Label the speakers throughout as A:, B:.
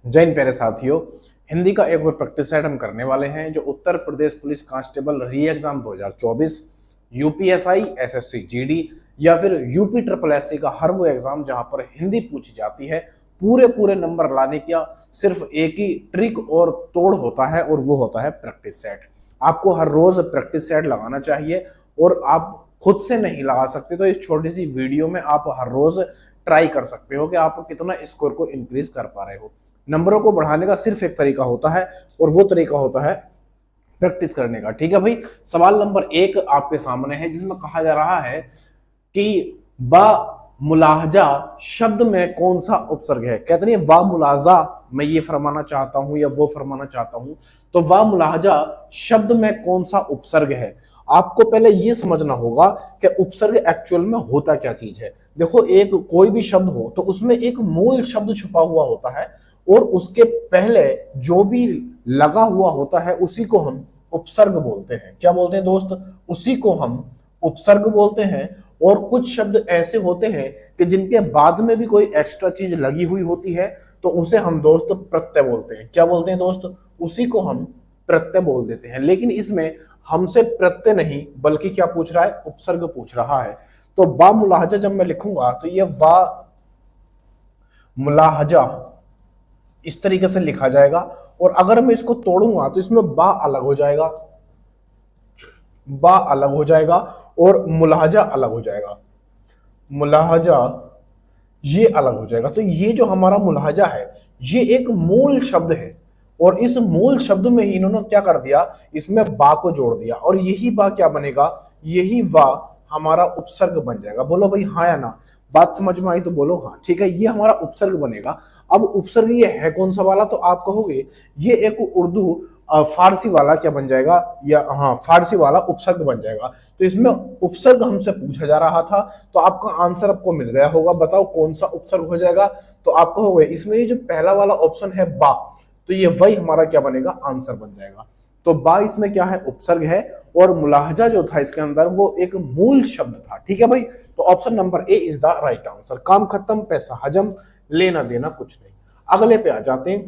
A: जैन प्यारे साथियों, हिंदी का एक और प्रैक्टिस सेट हम करने वाले हैं जो Uttar Pradesh police constable re exam 2024, UPSI, SSC GD या फिर यूपी ट्रिपल एससी का हर वो एग्जाम जहां पर हिंदी पूछी जाती है। पूरे पूरे नंबर लाने का सिर्फ एक ही ट्रिक और तोड़ होता है और वो होता है प्रैक्टिस सेट। आपको हर रोज प्रैक्टिस सेट लगाना चाहिए और आप खुद से नहीं लगा सकते तो इस छोटी सी वीडियो में आप हर रोज ट्राई कर सकते हो कि आप कितना स्कोर को इंक्रीज कर पा रहे हो। नंबरों को बढ़ाने का सिर्फ एक तरीका होता है और वो तरीका होता है प्रैक्टिस करने का। ठीक है भाई, सवाल नंबर 1 आपके सामने है जिसमें कहा जा रहा है कि बा मुलाहजा शब्द में कौन सा उपसर्ग है। कहते नहीं वाह मुलाजा मैं ये फरमाना चाहता हूं या वो फरमाना चाहता हूं, तो वाह मुलाहजा शब्द में कौन सा उपसर्ग है। आपको पहले ये समझना होगा कि उपसर्ग एक्चुअल में होता क्या चीज है। देखो, एक कोई भी शब्द हो तो उसमें एक मूल शब्द छुपा हुआ होता है और उसके पहले जो भी लगा हुआ होता है उसी को हम उपसर्ग बोलते हैं। क्या बोलते हैं दोस्त? उसी को हम उपसर्ग बोलते हैं। और कुछ शब्द ऐसे होते हैं कि जिनके बाद में भी कोई एक्स्ट्रा चीज लगी हुई होती है तो उसे हम दोस्त प्रत्यय बोलते हैं। क्या बोलते हैं दोस्त? उसी को हम प्रत्यय बोल देते हैं। लेकिन इसमें हमसे प्रत्यय नहीं बल्कि क्या पूछ रहा है? उपसर्ग पूछ रहा है। तो बा मुलाहजा जब मैं लिखूंगा तो ये वा मुलाहजा इस तरीके से लिखा जाएगा और अगर मैं इसको तोड़ूंगा तो इसमें बा अलग हो जाएगा, बा अलग हो जाएगा और मुलाहजा अलग हो जाएगा, मुलाहजा ये अलग हो जाएगा। तो ये जो हमारा मुलाहजा है ये एक मूल शब्द है और इस मूल शब्द में ही इन्होंने क्या कर दिया, इसमें बा को जोड़ दिया और यही बा क्या बनेगा? यही बा हमारा उपसर्ग बन जाएगा। बोलो भाई हाँ या ना? बात समझ में आई तो बोलो हाँ। ठीक है, ये हमारा उपसर्ग बनेगा। अब उपसर्ग ये है कौन सा वाला? तो आप कहोगे ये एक उर्दू फारसी वाला क्या बन जाएगा, या हाँ फारसी वाला उपसर्ग बन जाएगा। तो इसमें उपसर्ग हमसे पूछा जा रहा था तो आपका आंसर आपको मिल गया होगा। बताओ कौन सा उपसर्ग हो जाएगा? तो आप कहोगे इसमें ये जो पहला वाला ऑप्शन है बा, तो ये वही हमारा क्या बनेगा? आंसर बन जाएगा। तो बा इसमें क्या है? उपसर्ग है और मुलाहजा जो था इसके अंदर वो एक मूल शब्द था। ठीक है भाई, तो option number A is the right answer. काम खत्म, पैसा हजम, लेना देना कुछ नहीं। अगले पे आ जाते हैं।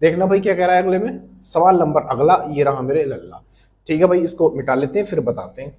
A: देखना भाई क्या कह रहा है अगले में। सवाल नंबर अगला ये रहा मेरे लल्ला। ठीक है भाई, इसको मिटा लेते हैं फिर बताते हैं।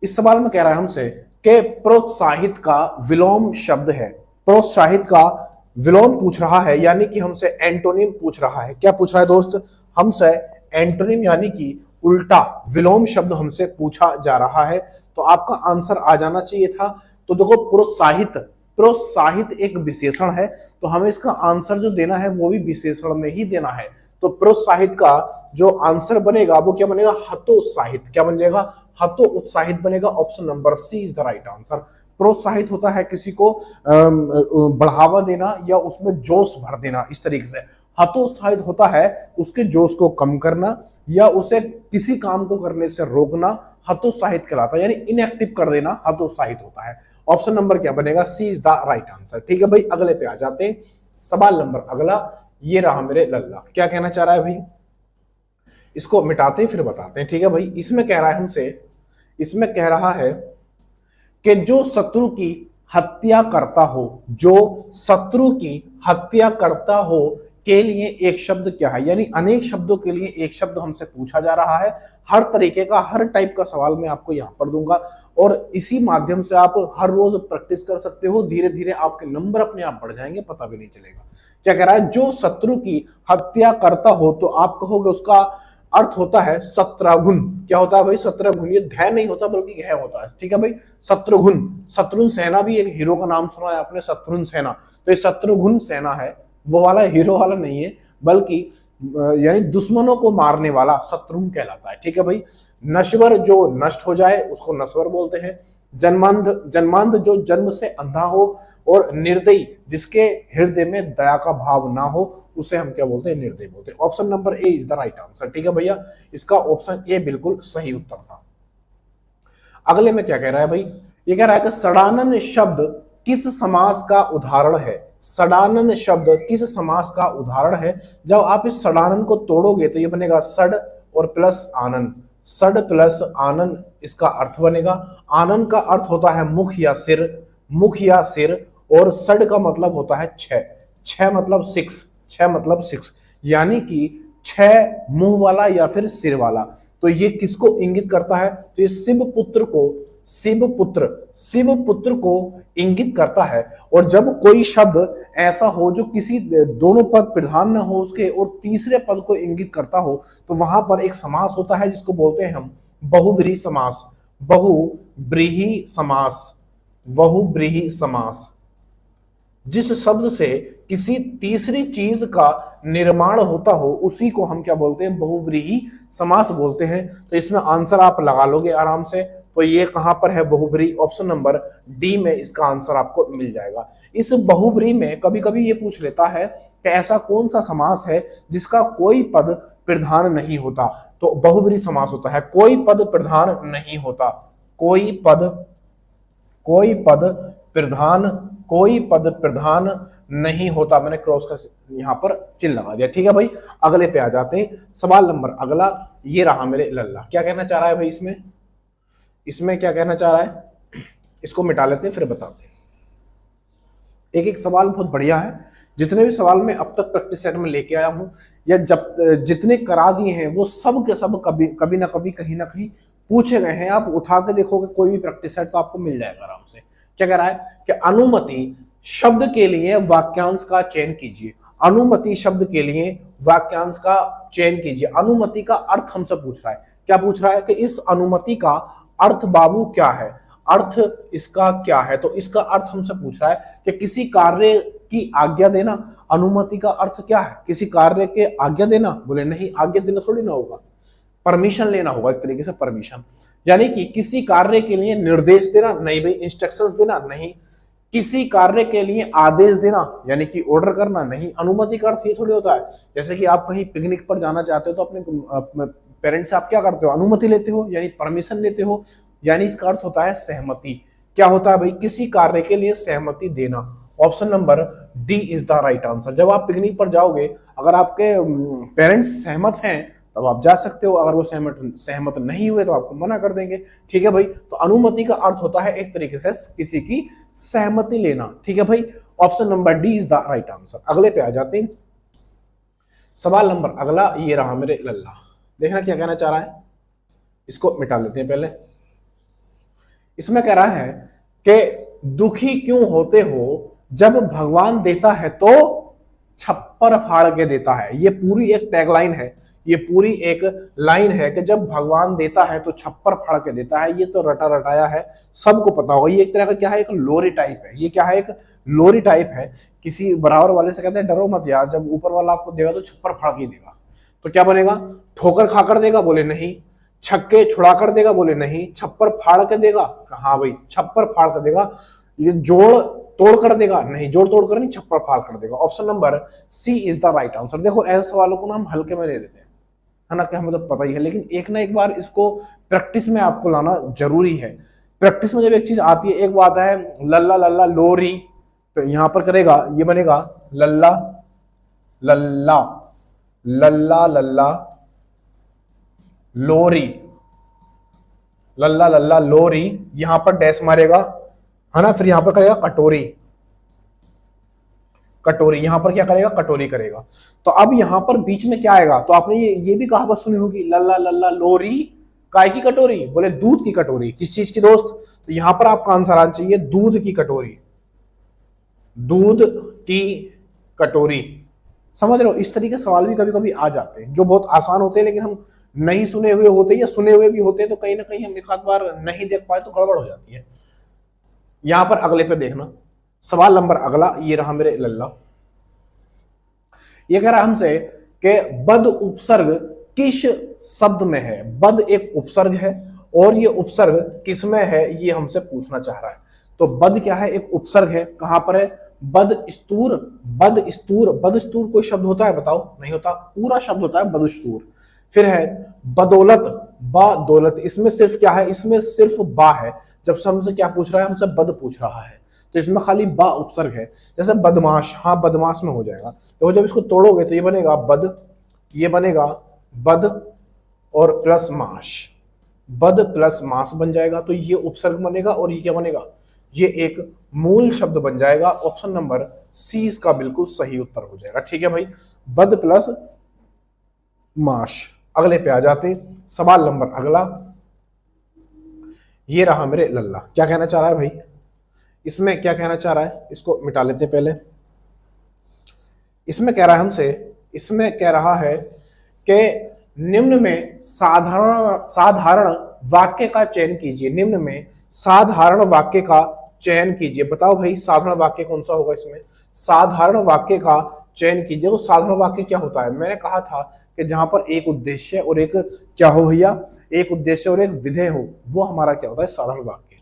A: इस सवाल में कह रहा है हमसे कि प्रोत्साहित का विलोम शब्द है। प्रोत्साहित का विलोम पूछ रहा है यानी कि हमसे एंटोनिम पूछ रहा है। क्या पूछ रहा है दोस्त? हमसे एंटोनिम यानी कि उल्टा विलोम शब्द हमसे पूछा जा रहा है। तो आपका आंसर आ जाना चाहिए था। तो देखो, प्रोत्साहित, प्रोत्साहित एक विशेषण है तो हमें इसका आंसर जो देना है वो भी विशेषण में ही देना है। तो प्रोत्साहित का जो आंसर बनेगा वो क्या बनेगा? हतोत्साहित। क्या बन जाएगा? हतोत्साहित बनेगा। Option number C is the right answer. प्रोत्साहित होता है किसी को बढ़ावा देना या उसमें जोश भर देना, इस तरीके से। हतोत्साहित होता है उसके जोश को कम करना या उसे किसी काम को करने से रोकना, हतोत्साहित कहलाता है, यानी इनएक्टिव कर देना हतोत्साहित होता है। ऑप्शन नंबर क्या बनेगा? सी इज द राइट आंसर। ठीक है भाई, अगले पे आ जाते हैं। सवाल नंबर अगला ये रहा मेरे लल्ला। क्या कहना चाह रहा है भाई? इसको मिटाते हैं फिर बताते हैं। ठीक है भाई, इसमें कह रहा है हमसे, इसमें कह रहा है कि जो शत्रु की हत्या करता हो, जो शत्रु की हत्या करता हो के लिए एक शब्द क्या है। यानी अनेक शब्दों के लिए एक शब्द हमसे पूछा जा रहा है। हर तरीके का, हर टाइप का सवाल मैं आपको यहां पर दूंगा और इसी माध्यम से आप हर रोज प्रैक्टिस कर सकते हो। धीरे धीरे आपके नंबर अपने आप बढ़ जाएंगे, पता भी नहीं चलेगा। क्या कह रहा है? जो शत्रु की हत्या करता हो, तो आप कहोगे उसका अर्थ होता है शत्रुघ्न। क्या होता है भाई? शत्रुघ्न। ये धै नहीं होता बल्कि घ होता है। ठीक है भाई, शत्रुघ्न। शत्रुघ्न सेना भी एक हीरो का नाम सुना है आपने, शत्रुघ्न सेना। तो ये शत्रुघ्न सेना है, वो वाला हीरो वाला नहीं है, बल्कि यानी दुश्मनों को मारने वाला शत्रुघ्न कहलाता है। ठीक है भाई, नश्वर जो नष्ट हो जाए उसको नश्वर बोलते हैं। जन्मांध, जन्मांध जो जन्म से अंधा हो और निर्दयी जिसके हृदय में दया का भाव ना हो उसे हम क्या बोलते हैं? निर्दयी बोलते हैं। Option number A is the right answer. ठीक है भैया, इसका ऑप्शन ए बिल्कुल सही उत्तर था। अगले में क्या कह रहा है भाई? ये कह रहा है कि सड़ानन शब्द किस समास का उदाहरण है। सड़ानन शब्द किस समास का उदाहरण है? जब आप इस सड़ानन को तोड़ोगे तो ये बनेगा सड़ और प्लस आनन। सड़ प्लस आनन इसका अर्थ बनेगा। आनन का अर्थ होता है मुख या सिर, मुख या सिर, और सड़ का मतलब होता है छह। 6 मतलब 6, 6 मतलब 6, यानी कि 6 मुंह वाला या फिर सिर वाला। तो ये किसको इंगित करता है? तो ये शिवपुत्र को इंगित करता है। और जब कोई शब्द ऐसा हो जो किसी दोनों पद प्रधान न हो उसके और तीसरे पद को इंगित करता हो, तो वहां पर एक समास होता है जिसको बोलते हैं हम बहुव्रीहि समास। बहुव्रीहि समास। जिस शब्द से किसी तीसरी चीज का निर्माण होता हो उसी को हम क्या बोलते हैं? बहुव्रीहि समास बोलते हैं। तो इसमें आंसर आप लगा लोगे आराम से। तो ये कहां पर है? बहुव्रीहि, ऑप्शन नंबर डी में इसका आंसर आपको मिल जाएगा। इस बहुव्रीहि में कभी कभी ये पूछ लेता है कि ऐसा कौन सा समास है जिसका कोई पद प्रधान नहीं होता। तो बहुव्रीहि समास होता है कोई पद प्रधान नहीं होता, कोई पद प्रधान नहीं होता। मैंने क्रॉस का यहां पर चिन्ह लगा दिया। ठीक है भाई, अगले पे आ जाते हैं। सवाल नंबर अगला ये रहा मेरे लल्ला। क्या कहना चाह रहा है भाई? इसमें क्या कहना चाह रहा है? इसको मिटा लेते हैं फिर बताते हैं। एक एक सवाल बहुत बढ़िया है। जितने भी सवाल मैं अब तक प्रैक्टिस सेट में लेके आया हूं या जितने करा दिए हैं वो सब के सब कभी ना कभी कहीं ना कहीं पूछे गए हैं। आप उठा के देखोगे कोई भी प्रैक्टिस सेट तो आपको मिल जाएगा आराम से। क्या कह रहा है कि अनुमति शब्द के लिए वाक्यांश का चयन कीजिए। अनुमति शब्द के लिए वाक्यांश का चयन कीजिए। अनुमति का अर्थ हमसे पूछ रहा है। क्या पूछ रहा है? कि इस अनुमति का अर्थ बाबू क्या है? अर्थ इसका क्या है? तो इसका अर्थ हमसे पूछ रहा है कि किसी कार्य की आज्ञा देना। अनुमति का अर्थ क्या है? किसी कार्य के आज्ञा देना। बोले नहीं, आज्ञा देना थोड़ी ना होगा, परमिशन लेना होगा, एक तरीके से परमिशन। यानी कि किसी कार्य के लिए निर्देश देना, नहीं भाई, इंस्ट्रक्शंस देना नहीं। किसी कार्य के लिए आदेश देना यानी कि ऑर्डर करना नहीं। अनुमति का अर्थ ये थोड़ी होता है जैसे कि आप कहीं पिकनिक पर जाना चाहते हो तो अपने पेरेंट्स से आप क्या करते हो? अनुमति लेते हो, यानी परमिशन लेते हो। यानी इसका अर्थ होता है सहमति। क्या होता है भाई? किसी कार्य के लिए सहमति देना। Option number D is the right answer. जब आप पिकनिक पर जाओगे, अगर आपके पेरेंट्स सहमत हैं तब आप जा सकते हो, अगर वो सहमत नहीं हुए तो आपको मना कर देंगे। ठीक है भाई, तो अनुमति का अर्थ होता है एक तरीके से किसी की सहमति लेना। ठीक है भाई, option number D is the right answer. अगले पे आ जाते हैं। सवाल नंबर अगला ये रहा मेरे लल्ला। देखना क्या कहना चाह रहा है, इसको मिटा लेते हैं पहले। इसमें कह रहा है कि दुखी क्यों होते हो जब भगवान देता है तो छप्पर फाड़ के देता है। ये पूरी एक टैगलाइन है, ये पूरी एक लाइन है कि जब भगवान देता है तो छप्पर फाड़ के देता है। ये तो रटा रटाया है, सबको पता होगा। ये एक तरह का क्या है? एक लोरी टाइप है। ये क्या है? एक लोरी टाइप है। किसी बराबर वाले से कहते हैं डरो मत यार, जब ऊपर वाला आपको देगा तो छप्पर फाड़ के देगा। तो क्या बनेगा? ठोकर खाकर देगा? बोले नहीं। छक्के छुड़ा कर देगा? बोले नहीं। छप्पर फाड़ के देगा? हाँ भाई, छप्पर फाड़ कर देगा। ये जोड़ तोड़ कर देगा? नहीं, जोड़ तोड़ कर नहीं, छप्पर फाड़ कर देगा। Option number C is the right answer. देखो ऐसे सवालों को ना हम हल्के में ले लेते हैं, है ना, कि हमें तो पता ही है, लेकिन एक ना एक बार इसको प्रैक्टिस में आपको लाना जरूरी है। प्रैक्टिस में जब एक चीज आती है, एक वो आता है लल्ला लल्ला लोरी, तो यहां पर करेगा, ये बनेगा लल्ला लल्ला लल्ला लल्ला लोरी, लल्ला लल्ला लोरी। यहां पर डैश मारेगा, है ना, फिर यहां पर करेगा कटोरी, कटोरी। यहां पर क्या करेगा? कटोरी करेगा। तो अब यहां पर बीच में क्या आएगा? तो आपने ये भी कहावत सुनी होगी, लल्ला लल्ला लोरी काय की कटोरी? बोले दूध की कटोरी। किस चीज की दोस्त? तो यहां पर आपका आंसर आना चाहिए दूध की कटोरी, दूध की कटोरी। समझ रहे हो? इस तरीके सवाल भी कभी कभी आ जाते हैं जो बहुत आसान होते हैं, लेकिन हम नहीं सुने हुए होते या सुने हुए भी होते हैं, तो कहीं ना कहीं हम एक आध बार नहीं देख पाए तो गड़बड़ हो जाती है। यहां पर अगले पे देखना, सवाल नंबर अगला ये रहा मेरे लल्ला। ये कह रहा है हमसे कि बद उपसर्ग किस शब्द में है? बद एक उपसर्ग है और ये उपसर्ग किस में है, ये हमसे पूछना चाह रहा है। तो बद क्या है? एक उपसर्ग है। कहां पर है? बदस्तूर, बदस्तूर। बदस्तूर कोई शब्द होता है? बताओ, नहीं होता। पूरा शब्द होता है बदस्तूर। फिर है बदौलत, बदौलत। इसमें सिर्फ क्या है? इसमें सिर्फ बा है। जब से हमसे क्या पूछ रहा है? हमसे बद पूछ रहा है, तो इसमें खाली बा उपसर्ग है। जैसे बदमाश, हाँ बदमाश में हो जाएगा। तो जब इसको तोड़ोगे तो ये बनेगा बद, ये बनेगा बद और प्लस माश, बद प्लस मास बन जाएगा। तो ये उपसर्ग बनेगा और ये क्या बनेगा? ये एक मूल शब्द बन जाएगा। ऑप्शन नंबर सी इसका बिल्कुल सही उत्तर हो जाएगा। ठीक है भाई, बद प्लस माश। अगले पे आ जाते, सवाल नंबर अगला, ये रहा मेरे लल्ला। क्या कहना चाह रहा है भाई, इसमें क्या कहना चाह रहा है, इसको मिटा लेते पहले। इसमें कह रहा है हमसे, इसमें कह रहा है कि निम्न में साधारण वाक्य का चयन कीजिए। निम्न में साधारण वाक्य का चयन कीजिए। बताओ भाई साधारण वाक्य कौन सा होगा इसमें, साधारण वाक्य का चयन कीजिए। तो साधारण वाक्य क्या होता है, मैंने कहा था कि जहां पर एक उद्देश्य और एक क्या हो भैया, एक उद्देश्य और एक विधेय हो, वो हमारा क्या होता है, साधारण वाक्य।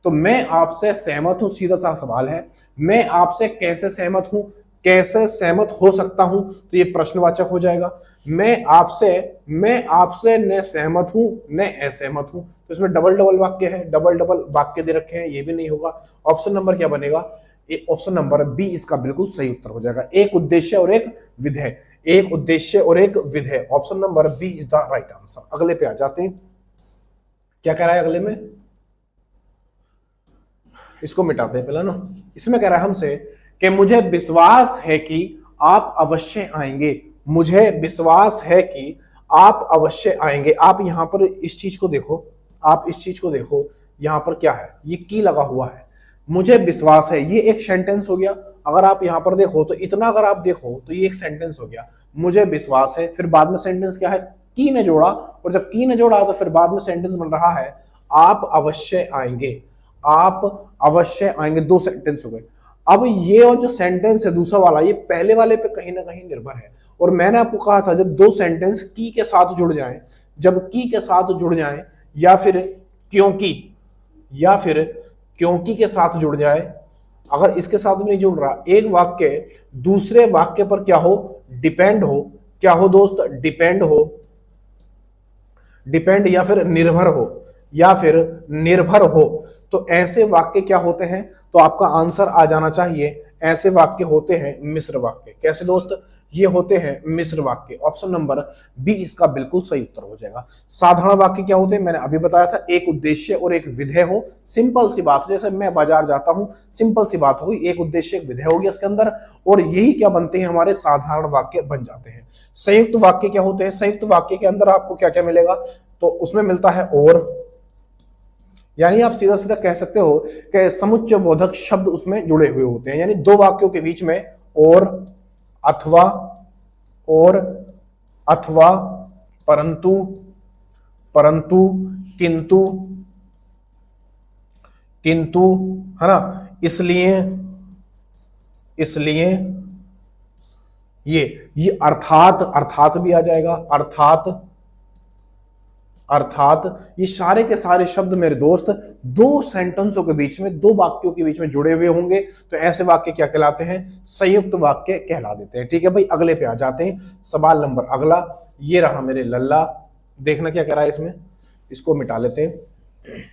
A: तो मैं आपसे सहमत हूं, सीधा सा सवाल है, मैं आपसे कैसे सहमत हूं, कैसे सहमत हो सकता हूं, तो ये प्रश्नवाचक हो जाएगा। मैं आपसे न सहमत हूं न असहमत हूं, तो इसमें डबल डबल वाक्य है, डबल डबल वाक्य दे रखे हैं, ये भी नहीं होगा। ऑप्शन नंबर क्या बनेगा, ऑप्शन नंबर बी इसका बिल्कुल सही उत्तर हो जाएगा। एक उद्देश्य और एक विधेय, एक उद्देश्य और एक विधेय, option number B is the right answer. अगले पे आ जाते हैं, क्या कह रहा है अगले में, इसको मिटाते हैं पहले ना। इसमें कह रहा है हमसे कि मुझे विश्वास है कि आप अवश्य आएंगे, मुझे विश्वास है कि आप अवश्य आएंगे। आप यहां पर इस चीज को देखो, आप इस चीज को देखो, यहां पर क्या है, ये की लगा हुआ है, मुझे विश्वास है, ये एक सेंटेंस हो गया। अगर आप यहां पर देखो तो इतना, अगर आप देखो तो ये एक सेंटेंस हो गया, मुझे विश्वास है, फिर बाद में सेंटेंस क्या है, की ने जोड़ा, और जब की ने जोड़ा तो फिर बाद में सेंटेंस बन रहा है आप अवश्य आएंगे, आप अवश्य आएंगे, दो सेंटेंस हो गए। अब ये जो सेंटेंस है दूसरा वाला, ये पहले वाले पे कहीं ना कहीं निर्भर है। और मैंने आपको कहा था जब दो सेंटेंस की के साथ जुड़ जाएं, जब की के साथ जुड़ जाएं, या फिर क्योंकि, या फिर क्योंकि के साथ जुड़ जाए, अगर इसके साथ भी नहीं जुड़ रहा, एक वाक्य दूसरे वाक्य पर क्या हो, डिपेंड हो, क्या हो दोस्त, डिपेंड हो, डिपेंड या फिर निर्भर हो, या फिर निर्भर हो, तो ऐसे वाक्य क्या होते हैं, तो आपका आंसर आ जाना चाहिए, ऐसे वाक्य होते हैं मिश्र वाक्य। कैसे दोस्त, ये होते हैं मिश्र वाक्य। ऑप्शन नंबर बी इसका बिल्कुल सही उत्तर हो जाएगा। साधारण वाक्य क्या होते हैं, मैंने अभी बताया था, एक उद्देश्य और एक विधेय हो। सिंपल सी बात, जैसे मैं बाजार जाता हूं, सिंपल सी बात होगी, एक उद्देश्य एक विधेय होगी इसके अंदर, और यही क्या बनते हैं, हमारे साधारण वाक्य बन जाते हैं। संयुक्त वाक्य क्या होते हैं, संयुक्त वाक्य के अंदर आपको क्या क्या मिलेगा, तो उसमें मिलता है और, यानी आप सीधा सीधा कह सकते हो कि समुच्चय बोधक शब्द उसमें जुड़े हुए होते हैं, यानी दो वाक्यों के बीच में और, अथवा, और, अथवा, परंतु, परंतु, किंतु, किंतु, है ना, इसलिए, इसलिए, ये अर्थात, अर्थात भी आ जाएगा, अर्थात, अर्थात, ये सारे के सारे शब्द मेरे दोस्त दो सेंटेंसों के बीच में, दो वाक्यों के बीच में जुड़े हुए होंगे, तो ऐसे वाक्य क्या कहलाते हैं, संयुक्त वाक्य कहला देते हैं। ठीक है भाई, अगले पे आ जाते हैं, सवाल नंबर अगला, ये रहा मेरे लल्ला। देखना क्या कह रहा है इसमें, इसको मिटा लेते हैं।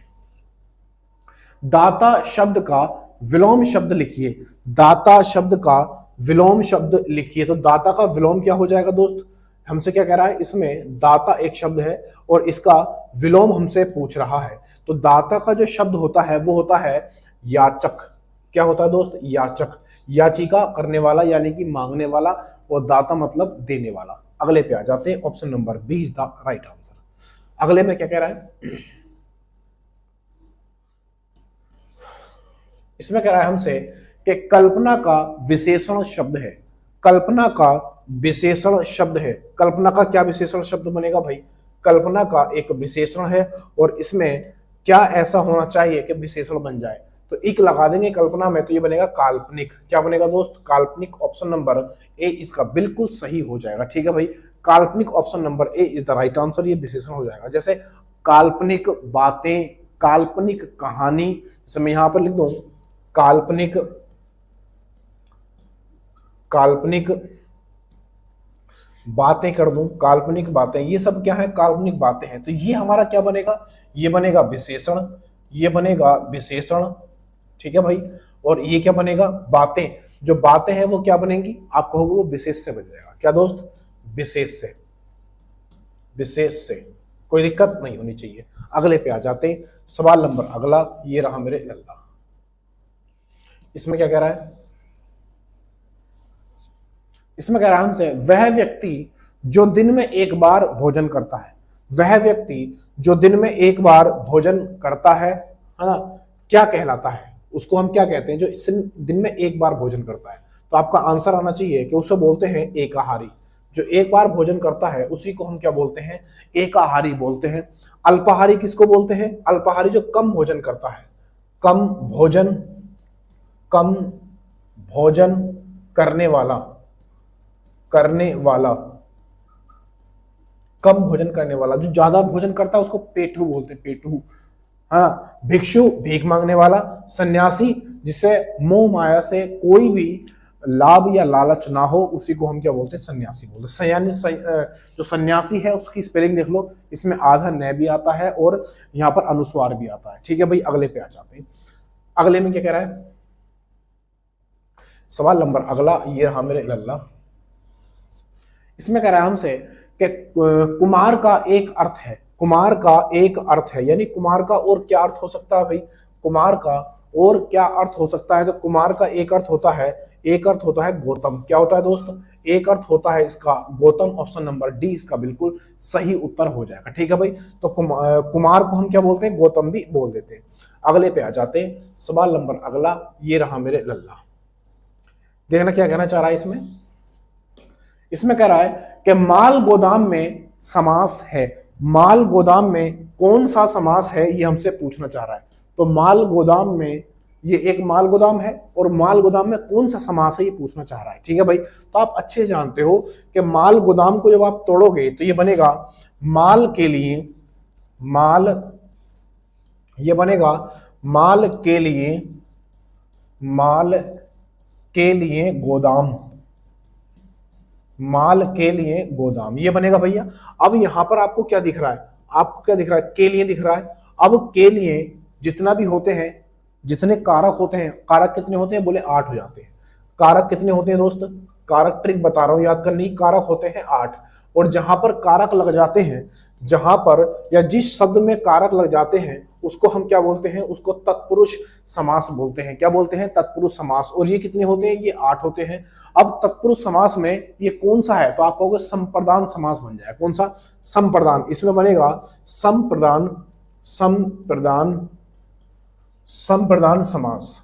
A: दाता शब्द का विलोम शब्द लिखिए, दाता शब्द का विलोम शब्द लिखिए। तो दाता का विलोम क्या हो जाएगा दोस्त, हमसे क्या कह रहा है, इसमें दाता एक शब्द है और इसका विलोम हमसे पूछ रहा है। तो दाता का जो शब्द होता है वो होता है याचक। क्या होता है दोस्त, याचक, याचिका करने वाला यानी कि मांगने वाला, और दाता मतलब देने वाला। अगले पे आ जाते हैं, option number B is the right answer. अगले में क्या कह रहा है, इसमें कह रहा है हमसे कि कल्पना का विशेषण शब्द है, कल्पना का विशेषण शब्द है। कल्पना का क्या विशेषण शब्द बनेगा भाई, कल्पना का एक विशेषण है, और इसमें क्या ऐसा होना चाहिए कि विशेषण बन जाए, तो एक लगा देंगे कल्पना में, तो ये बनेगा काल्पनिक। क्या बनेगा दोस्त, काल्पनिक। ऑप्शन नंबर ए इसका बिल्कुल सही हो जाएगा। ठीक है भाई, काल्पनिक, option number A is the right answer, ये विशेषण हो जाएगा। जैसे काल्पनिक बातें, काल्पनिक कहानी, जैसे मैं यहां पर लिख दूं काल्पनिक, काल्पनिक बातें कर दूं, काल्पनिक बातें, ये सब क्या है, काल्पनिक बातें हैं। तो ये हमारा क्या बनेगा, ये बनेगा विशेषण, ये बनेगा विशेषण। ठीक है भाई, और ये क्या बनेगा, बातें। जो बातें हैं वो क्या बनेंगी, आप कहोगे वो विशेष से बन जाएगा। क्या दोस्त, विशेष से, विशेष से, कोई दिक्कत नहीं होनी चाहिए। अगले पे आ जाते, सवाल नंबर अगला, ये रहा मेरे लल्ला। इसमें क्या कह रहा है, इसमें कह रहा है हमसे वह व्यक्ति जो दिन में एक बार भोजन करता है, वह व्यक्ति जो दिन में एक बार भोजन करता है ना, क्या कहलाता है, उसको हम क्या कहते हैं, जो दिन में एक बार भोजन करता है। तो आपका आंसर आना चाहिए कि उसे बोलते हैं एकाहारी। जो एक बार भोजन करता है उसी को हम क्या बोलते हैं, एकाहारी बोलते हैं। अल्पाहारी किसको बोलते हैं, अल्पाहारी जो कम भोजन करता है, कम भोजन करने वाला कम भोजन करने वाला। जो ज्यादा भोजन करता है उसको पेटू बोलते हैं, पेटू। हाँ, भिक्षु भीख मांगने वाला, सन्यासी जिसे मोह माया से कोई भी लाभ या लालच ना हो उसी को हम क्या बोलते हैं, सन्यासी बोलते हैं। जो सन्यासी है उसकी स्पेलिंग देख लो, इसमें आधा न भी आता है और यहाँ पर अनुस्वार भी आता है। ठीक है भाई, अगले पे आ जाते हैं। अगले में क्या कह रहा है, सवाल नंबर अगला ये रहा मेरे लल्ला। इसमें कह रहा है हमसे कि कुमार का एक अर्थ है, कुमार का एक अर्थ है, यानी कुमार का और क्या अर्थ हो सकता है भाई, कुमार का और क्या अर्थ हो सकता है। तो कुमार का एक अर्थ होता है, एक अर्थ होता है गौतम। क्या होता है दोस्त, एक अर्थ होता है इसका गौतम। ऑप्शन नंबर डी इसका बिल्कुल सही उत्तर हो जाएगा। ठीक है भाई, तो कुमार को हम क्या बोलते हैं, गौतम भी बोल देते हैं। अगले पे आ जाते हैं, सवाल नंबर अगला ये रहा मेरे लल्ला। देखना क्या कहना चाह रहा है इसमें, इसमें कह रहा है कि माल गोदाम में समास है। माल गोदाम में कौन सा समास है ये हमसे पूछना चाह रहा है। तो माल गोदाम में, ये एक माल गोदाम है और माल गोदाम में कौन सा समास है ये पूछना चाह रहा है। ठीक है भाई, तो आप अच्छे जानते हो कि माल गोदाम को जब आप तोड़ोगे तो ये बनेगा माल के लिए, माल, ये बनेगा माल के लिए, माल के लिए गोदाम, माल के लिए गोदाम, ये बनेगा भैया। अब यहां पर आपको क्या दिख रहा है, आपको क्या दिख रहा है, के लिए दिख रहा है। अब के लिए जितना भी होते हैं, जितने कारक होते हैं, कारक कितने होते हैं, बोले 8 हो जाते हैं। कारक कितने होते हैं दोस्त, कारक ट्रिक बता रहा हूं याद करनी, कारक होते हैं 8। और जहां पर कारक लग जाते हैं, जहां पर या जिस शब्द में कारक लग जाते हैं उसको हम क्या बोलते हैं, उसको तत्पुरुष समास बोलते हैं। क्या बोलते हैं, तत्पुरुष समास। और ये कितने होते हैं, ये 8 होते हैं। अब तत्पुरुष समास में ये कौन सा है, तो आप कहोगे संप्रदान समास बन जाएगा। कौन सा, संप्रदान। इसमें बनेगा संप्रदान, संप्रदान, संप्रदान समास।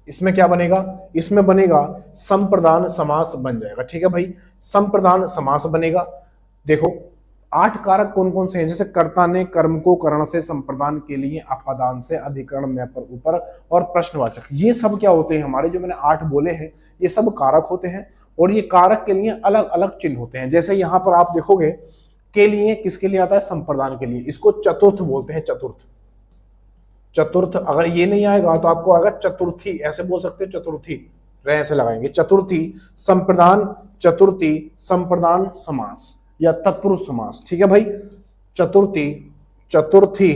A: इसमें क्या बनेगा, इसमें बनेगा संप्रदान समास बन जाएगा। ठीक है भाई, संप्रदान समास बनेगा। देखो 8 कारक कौन कौन से हैं, जैसे कर्ता ने कर्म को करण से, संप्रदान के लिए अपादान से, अधिकरण में पर ऊपर और प्रश्नवाचक, ये सब क्या होते हैं हमारे, जो मैंने 8 बोले हैं ये सब कारक होते हैं। और ये कारक के लिए अलग अलग चिन्ह होते हैं। जैसे यहां पर आप देखोगे के लिए किसके लिए आता है, संप्रदान के लिए, इसको चतुर्थ बोलते हैं, चतुर्थ। चतुर्थ अगर ये नहीं आएगा तो आपको आएगा चतुर्थी, ऐसे बोल सकते हो चतुर्थी, रे ऐसे लगाएंगे, चतुर्थी संप्रदान, चतुर्थी संप्रदान समास या तत्पुरुष समास। ठीक है भाई, चतुर्थी, चतुर्थी,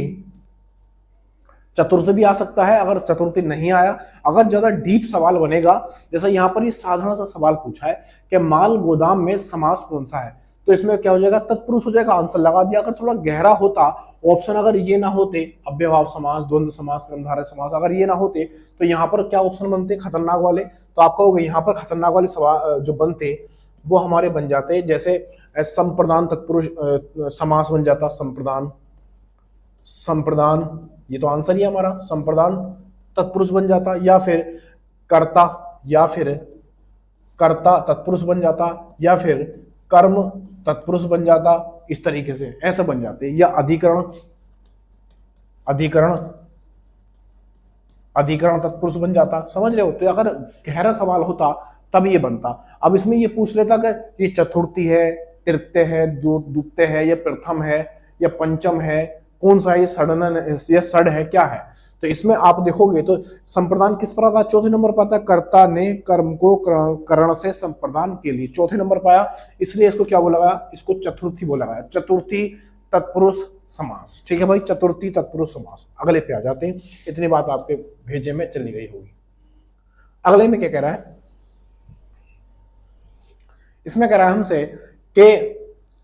A: चतुर्थ भी आ सकता है। अगर चतुर्थी नहीं आया, अगर ज्यादा डीप सवाल बनेगा, जैसा यहां पर ये साधारण सा सवाल पूछा है कि माल गोदाम में समास कौन सा है, तो इसमें क्या हो जाएगा, तत्पुरुष हो जाएगा, आंसर लगा दिया। अगर थोड़ा गहरा होता ऑप्शन, अगर ये ना होते, अव्ययभाव समास, द्वंद्व समास, कर्मधारय समास, अगर ये ना होते तो यहाँ पर क्या ऑप्शन बनते, खतरनाक वाले। तो आप कहोगे यहाँ पर खतरनाक वाले सवाल जो बनते वो हमारे बन जाते, जैसे संप्रदान तत्पुरुष समास बन जाता, संप्रदान, संप्रदान, ये तो आंसर ही हमारा, संप्रदान तत्पुरुष बन जाता, या फिर कर्ता, या फिर कर्ता तत्पुरुष बन जाता, या फिर कर्म तत्पुरुष बन जाता, इस तरीके से ऐसे बन जाते। या अधिकरण, अधिकरण, अधिकरण तत्पुरुष बन जाता, समझ रहे हो। तो अगर गहरा सवाल होता तब ये बनता। अब इसमें ये पूछ लेता कि ये चतुर्थी है, तृतीय है, द्वितीय है, या प्रथम है, या पंचम है, कौन सा ये सड़न या सड़ है, क्या है। तो इसमें आप देखोगे तो संप्रदान किस पर आता है, चौथे नंबर पर आता है, कर्ता ने कर्म को करण से संप्रदान के लिए, चौथे नंबर पाया, इसलिए इसको क्या बोला गया, इसको चतुर्थी बोला गया, चतुर्थी तत्पुरुष समास। ठीक है भाई, चतुर्थी तत्पुरुष समास। अगले पे आ जाते हैं, इतनी बात आपके भेजे में चली गई होगी। अगले में क्या कह रहा है, इसमें कह रहा है हमसे कि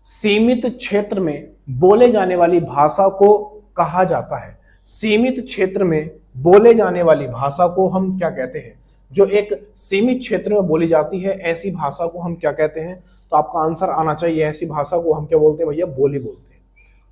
A: सीमित क्षेत्र में बोले जाने वाली भाषा को कहा जाता है। सीमित क्षेत्र में बोले जाने वाली भाषा को हम क्या कहते हैं? जो एक सीमित क्षेत्र में बोली जाती है ऐसी भाषा को हम क्या कहते हैं? तो आपका आंसर आना चाहिए, ऐसी भाषा को हम क्या बोलते हैं भैया? बोली बोलते हैं।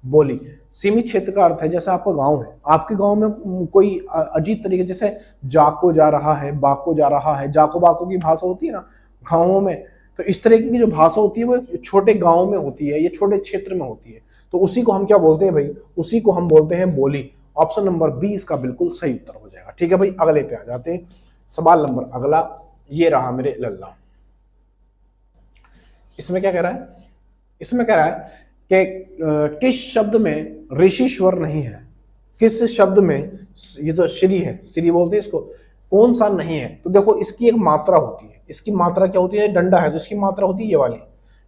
A: बोली। सीमित क्षेत्र का अर्थ है जैसे आपका गांव है, आपके गांव में कोई अजीब तरीके, जैसे जाको जा रहा है, बाको जा रहा है, जाको बाको की भाषा होती है ना गाँवों में, तो इस तरीके की जो भाषा होती है वो छोटे गाँव में होती है, ये छोटे क्षेत्र में होती है, तो उसी को हम क्या बोलते हैं भाई? उसी को हम बोलते हैं बोली। ऑप्शन नंबर बी इसका बिल्कुल सही उत्तर हो जाएगा। ठीक है भाई, अगले पे आ जाते हैं। सवाल नंबर अगला ये रहा मेरे लल्ला। इसमें क्या कह रहा है? इसमें कह रहा है कि किस शब्द में ऋषि स्वर नहीं है? किस शब्द में, ये तो श्री है, श्री बोलते हैं इसको, कौन सा नहीं है? तो देखो इसकी एक मात्रा होती है, इसकी मात्रा क्या होती है? डंडा है तो इसकी मात्रा होती है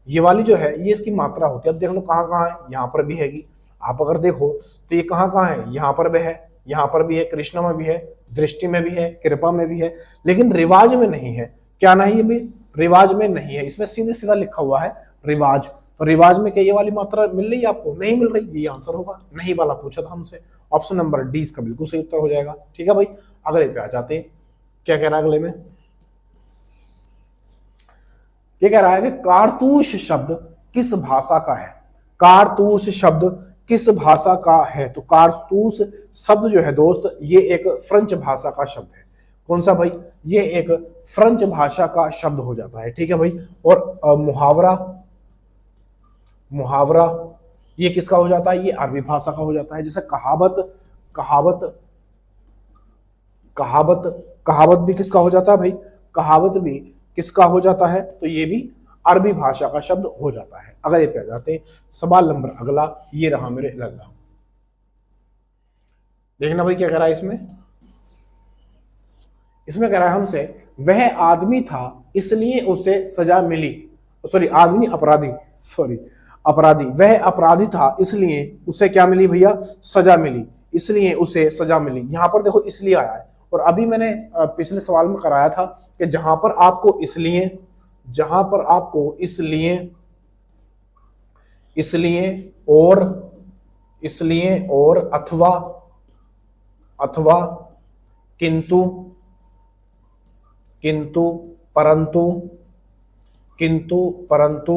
A: ये वाली जो है ये इसकी मात्रा होती है। अब देख लो कहाँ कहाँ है, यहाँ पर भी हैगी। आप अगर देखो तो ये कहाँ कहाँ है, यहाँ पर भी है, यहाँ पर भी है, कृष्ण में भी है, दृष्टि में भी है, कृपा में भी है, लेकिन रिवाज में नहीं है। क्या नहीं है भाई? रिवाज में नहीं है। इसमें सीधे सीधा लिखा हुआ है रिवाज। तो रिवाज में क्या ये वाली मात्रा मिल रही है आपको? नहीं मिल रही, ये आंसर होगा। नहीं वाला पूछा था हमसे। ऑप्शन नंबर डी इसका बिल्कुल सही उत्तर हो जाएगा। ठीक है भाई, अगले पे आ जाते हैं। क्या कह रहा है अगले में? ये कह रहा है कि कारतूस शब्द किस भाषा का है? कारतूस शब्द किस भाषा का है? तो कारतूस शब्द जो है दोस्त ये एक फ्रेंच भाषा का शब्द है। कौन सा भाई? ये एक फ्रेंच भाषा का शब्द हो जाता है। ठीक है भाई, और मुहावरा, मुहावरा ये किसका हो जाता है? ये अरबी भाषा का हो जाता है। जैसे कहावत, कहावत, कहावत, कहावत भी किसका हो जाता है भाई? कहावत भी किसका हो जाता है? तो ये भी अरबी भाषा का शब्द हो जाता है। अगले पे आ जाते हैं। सवाल नंबर अगला ये रहा मेरे लल्ला। देखना भाई क्या कह रहा है इसमें? इसमें कह रहा है हमसे, वह आदमी था इसलिए उसे सजा मिली। सॉरी, आदमी अपराधी, सॉरी अपराधी, वह अपराधी था इसलिए उसे क्या मिली भैया? सजा मिली, इसलिए उसे सजा मिली। यहां पर देखो इसलिए आया है, और अभी मैंने पिछले सवाल में कराया था कि जहां पर आपको इसलिए, जहां पर आपको इसलिए, इसलिए और अथवा, अथवा, किंतु, किंतु, परंतु, किंतु, परंतु,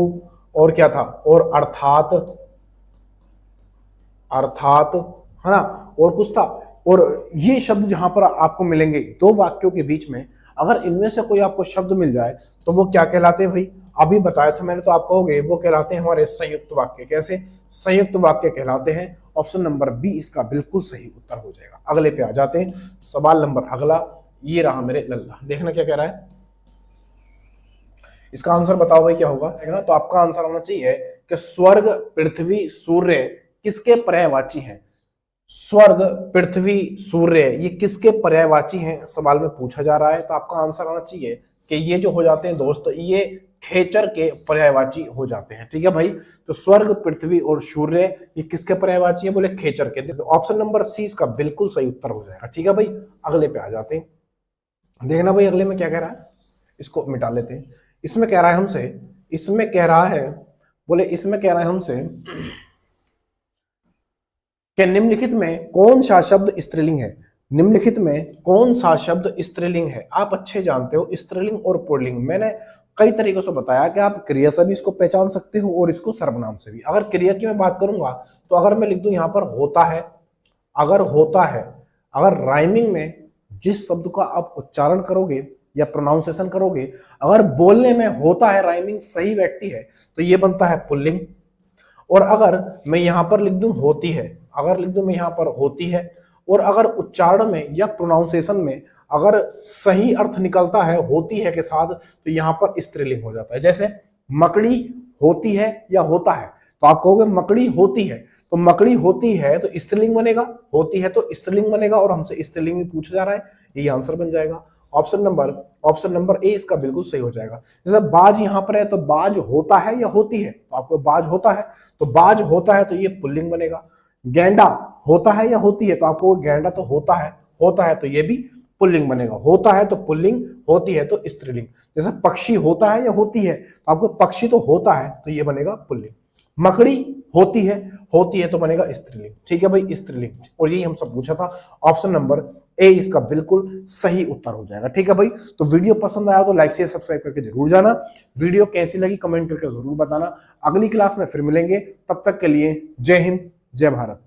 A: और क्या था? और अर्थात, अर्थात, है ना, और कुछ था। और ये शब्द जहां पर आपको मिलेंगे दो वाक्यों के बीच में, अगर इनमें से कोई आपको शब्द मिल जाए तो वो क्या कहलाते हैं भाई? अभी बताया था मैंने, तो आप कहोगे वो कहलाते हैं हमारे संयुक्त वाक्य। कैसे? संयुक्त वाक्य कहलाते हैं। ऑप्शन नंबर बी इसका बिल्कुल सही उत्तर हो जाएगा। अगले पे आ जाते हैं। सवाल नंबर अगला ये रहा मेरे लल्ला। देखना क्या कह रहा है, इसका आंसर बताओ भाई क्या होगा? तो आपका आंसर होना चाहिए कि स्वर्ग, पृथ्वी, सूर्य किसके पर्यायवाची हैं? स्वर्ग, पृथ्वी, सूर्य ये किसके पर्यायवाची हैं सवाल में पूछा जा रहा है। तो आपका आंसर आना चाहिए कि ये जो हो जाते हैं दोस्त ये खेचर के पर्यायवाची हो जाते हैं। ठीक है भाई, तो स्वर्ग, पृथ्वी और सूर्य ये किसके पर्यायवाची है? बोले खेचर के। तो ऑप्शन नंबर सी इसका बिल्कुल सही उत्तर हो जाएगा। ठीक है भाई, अगले पे आ जाते हैं। देखना भाई अगले में क्या कह रहा है, इसको मिटा लेते हैं। इसमें कह रहा है हमसे, इसमें कह रहा है, बोले इसमें कह रहा है हमसे कि निम्नलिखित में कौन सा शब्द स्त्रीलिंग है? निम्नलिखित में कौन सा शब्द स्त्रीलिंग है? आप अच्छे जानते हो स्त्रीलिंग और पुल्लिंग। मैंने कई तरीकों से बताया कि आप क्रिया से भी इसको पहचान सकते हो और इसको सर्वनाम से भी। अगर क्रिया की मैं बात करूंगा तो अगर मैं लिख दूं यहां पर होता है, अगर होता है, अगर राइमिंग में जिस शब्द का आप उच्चारण करोगे या प्रोनाउंसिएशन करोगे, अगर बोलने में होता है राइमिंग सही बैठती है तो ये बनता है पुल्लिंग। और अगर मैं यहां पर लिख दूं होती है, अगर लिख दूं मैं यहां पर होती है, और अगर उच्चारण में या प्रोनाउंसिएशन में अगर सही अर्थ निकलता है होती है के साथ तो यहां पर स्त्रीलिंग हो जाता है। जैसे मकड़ी होती है या होता है, तो आप कहोगे मकड़ी होती है, तो मकड़ी होती है तो स्त्रीलिंग बनेगा, होती है तो स्त्रीलिंग बनेगा, और हमसे स्त्रीलिंग में पूछा जा रहा है, यही आंसर बन जाएगा। ऑप्शन नंबर ए इसका बिल्कुल सही हो जाएगा। जैसे बाज यहां पर है तो बाज होता है या होती है, तो आपको बाज होता है, तो बाज होता है तो ये पुल्लिंग बनेगा। गेंडा होता है या होती है, तो आपको गेंडा तो होता है तो ये भी पुल्लिंग बनेगा। होता है तो पुल्लिंग, होती है तो स्त्रीलिंग। जैसे पक्षी होता है या होती है, तो आपको पक्षी तो होता है तो ये बनेगा पुल्लिंग। मकड़ी होती है तो बनेगा स्त्रीलिंग। ठीक है भाई, स्त्रीलिंग। और यही हम सब पूछा था, ऑप्शन नंबर ए इसका बिल्कुल सही उत्तर हो जाएगा। ठीक है भाई, तो वीडियो पसंद आया तो लाइक शेयर सब्सक्राइब करके जरूर जाना। वीडियो कैसी लगी कमेंट करके जरूर बताना। अगली क्लास में फिर मिलेंगे, तब तक के लिए जय हिंद जय भारत।